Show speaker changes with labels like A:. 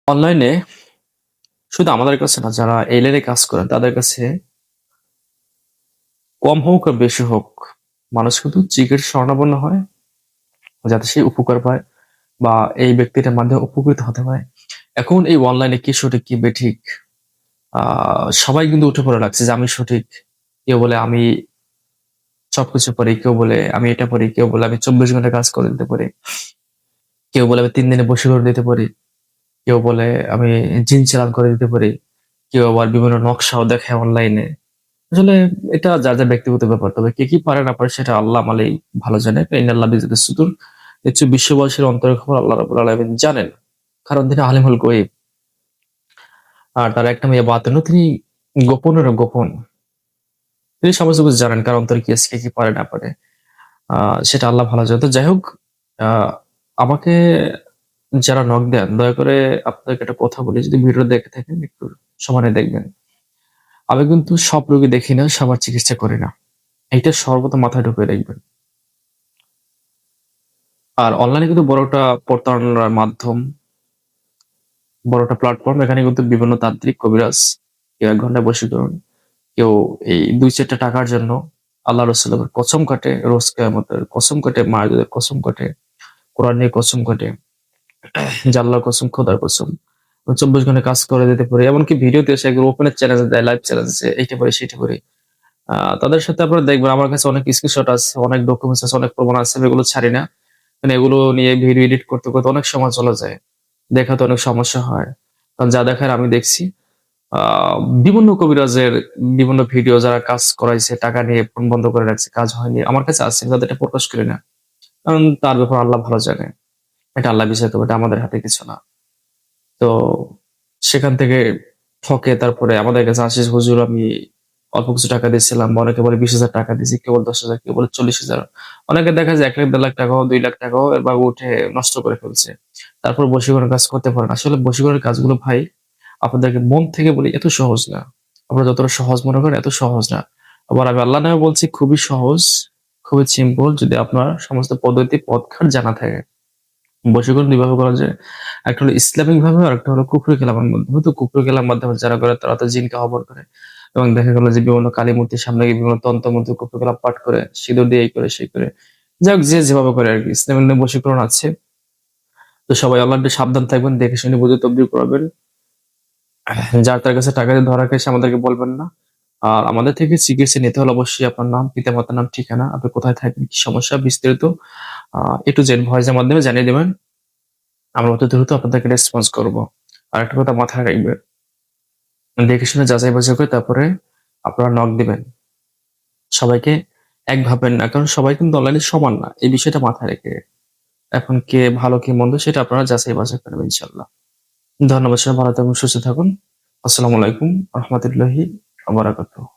A: অনলাইনে শুধু আমাদের কাছে না, যারা এই লাইনে কাজ করেন তাদের কাছে কম হোক আর বেশি হোক, মানুষ কিন্তু চিকিৎসা শরণাপন্ন হয় যাতে সে উপকার পায় বা এই ব্যক্তিটার মাধ্যমে উপকৃত হতে পারে। এখন এই অনলাইনে কি সঠিক কি বেঠিক, সবাই কিন্তু উঠে পড়ে লাগছে যে আমি সঠিক। কেউ বলে আমি সবকিছু পারি, কেউ বলে আমি এটা পারি, কেউ বলে আমি 24 ঘন্টা কাজ করে দিতে পারি, কেউ বলে আমি 3 দিনে বসে করে দিতে পারি, কেউ বলে আমি জিন চালান করে দিতে পারি, কেউ আবার বিভিন্ন নকশাও দেখায় অনলাইনে। আসলে এটা যার যার ব্যক্তিগত ব্যাপার, তবে কে কি পারে না পারে সেটা আল্লাহ মালেই ভালো জানে। ইন্নাল্লাহ বিযদিস সুদূর, নিশ্চয় বিশ্ববাসীর অন্তরের খবর আল্লাহ রাব্বুল আলামিন জানেন, কারণ তিনি আলিমুল গায়ব। আর তার একটা মেয়ে বাতেনও তিনি গোপনেরও গোপন, তিনি সমস্ত কিছু জানেন, কার অন্তরে কি আছে, কে কি পারে না পারে সেটা আল্লাহ ভালো জানে। তো যাই হোক, আহ, আমাকে যারা নক দেন, দয়া করে আপনাদেরকে একটা কথা বলি, যদি ভিডিও দেখে থাকেন একটু সমানে দেখবেন। আমি কিন্তু সব রোগী দেখি না, সবার চিকিৎসা করি না, এইটা সর্বদা মাথায় ঢুকে রাখবেন। আর অনলাইনে কিন্তু বড় একটা প্রতারণার মাধ্যম, বড় একটা প্ল্যাটফর্ম। এখানে কিন্তু বিভিন্ন তান্ত্রিক কবিরাজ, কেউ 1 ঘন্টায় বশীকরণ, কেউ এই 2-4টা টাকার জন্য আল্লাহ রসুলের কসম কাটে, রোজ কিয়ামতের কসম কাটে, মায়ের কসম কাটে, কোরআন নিয়ে কসম কাটে, জাল্লার কসম, খোদার কসম, 24 ঘন্টা কাজ করে দিতে পারে। এমনকি ভিডিওতে এসে একদম ওপেনের চ্যালেঞ্জ দেয়, লাইভ চ্যালেঞ্জ, এইটা পারি সেইটা পারি। তাদের সাথে আপনারা দেখবেন আমার কাছে অনেক স্ক্রিনশট আছে, অনেক ডকুমেন্টস আছে, অনেক প্রমাণ আছে, আমি এগুলো ছাড়ি না। মানে এগুলো নিয়ে ভিডিও এডিট করতে করতে অনেক সময় চলে যায়, দেখাতে অনেক সমস্যা হয়। কারণ যা দেখার আমি দেখছি। আহ বিভিন্ন কবিরাজের বিভিন্ন ভিডিও যারা কাজ করাইছে, টাকা নিয়ে ফোন বন্ধ করে রাখছে, কাজ হয়নি, আমার কাছে আছে, যাদের এটা প্রকাশ করি না, কারণ তার ব্যাপার আল্লাহ ভালো জানে। এটা আল্লাহ বিচার করবে, এটা আমাদের হাতে কিছু না। তো সেখান থেকে ঠকে তারপরে আমাদের কাছে আসিস, হুজুর আমি অল্প কিছু টাকা দিয়েছিলাম, বা অনেকে বলে 20,000 টাকা দিয়েছি, কেউ বলে 10,000, কেউ বলে 40,000। অনেকে দেখা যায় 1 লাখ 1.5 লাখ টাকাও, 2 লাখ টাকাও এবার উঠে নষ্ট করে ফেলছে। তারপর বশীকরণের কাজ করতে পারেন। আসলে বশীকরণের কাজগুলো ভাই, আপনাদেরকে মন থেকে বলি, এত সহজ না। আপনারা যতটা সহজ মনে করেন, এত সহজ না। আবার আমি আল্লাহ নামে বলছি, খুবই সহজ, খুবই সিম্পল, যদি আপনার সমস্ত পদ্ধতি পদক্ষেপ জানা থাকে। বশীকরণ দুইভাবে করা যায়, একটা হলো ইসলামিক ভাবে, আর একটা হলো কুফরি কালামের মাধ্যমে। তো কুফরি কালাম মাধ্যমে যারা করে তারা তো জিনকে আহ্বান করে, এবং দেখা গেল যে বিভিন্ন কালী মূর্তির সামনে গিয়ে বিভিন্ন তন্ত্র কুফরি কালাম পাঠ করে, সিঁদুর দিয়ে এই করে সেই করে, যাই হোক যে যেভাবে করে আর কি। ইসলামের নামে বশীকরণ আছে। তো সবাই আল্লাহ একটু সাবধান থাকবেন, দেখে শুনে বুঝে তদবির করবেন। যার তার কাছে টাকা দিয়ে ধরা খেয়েছে আমাদেরকে বলবেন না। আর আমাদের থেকে চিকিৎসা নিতে হলে অবশ্যই আপনার নাম, পিতামাতার নাম, ঠিকানা, আপনি কোথায় থাকেন, কি সমস্যা, বিস্তারিত A to Z ভয়েসের মাধ্যমে জানিয়ে দেবেন। আমরা অতি দ্রুত আপনাদেরকে রেসপন্স করব। আর একটা কথা মাথায় রাখবেন, দেখে শুনে যাচাই বাছাই করে তারপরে আপনারা নক দিবেন। সবাইকে এক ভাববেন না, কারণ সবাই কিন্তু অনলাইনে সমান না, এই বিষয়টা মাথায় রেখে এখন কে ভালো কি মন্দ সেটা আপনারা যাচাই বাছাই করবেন ইনশাল্লাহ। ধন্যবাদ, সবাই ভালো থাকুন, সুস্থ থাকুন। আসসালামু আলাইকুম রহমতুল্লাহি ওয়া বারাকাতুহু।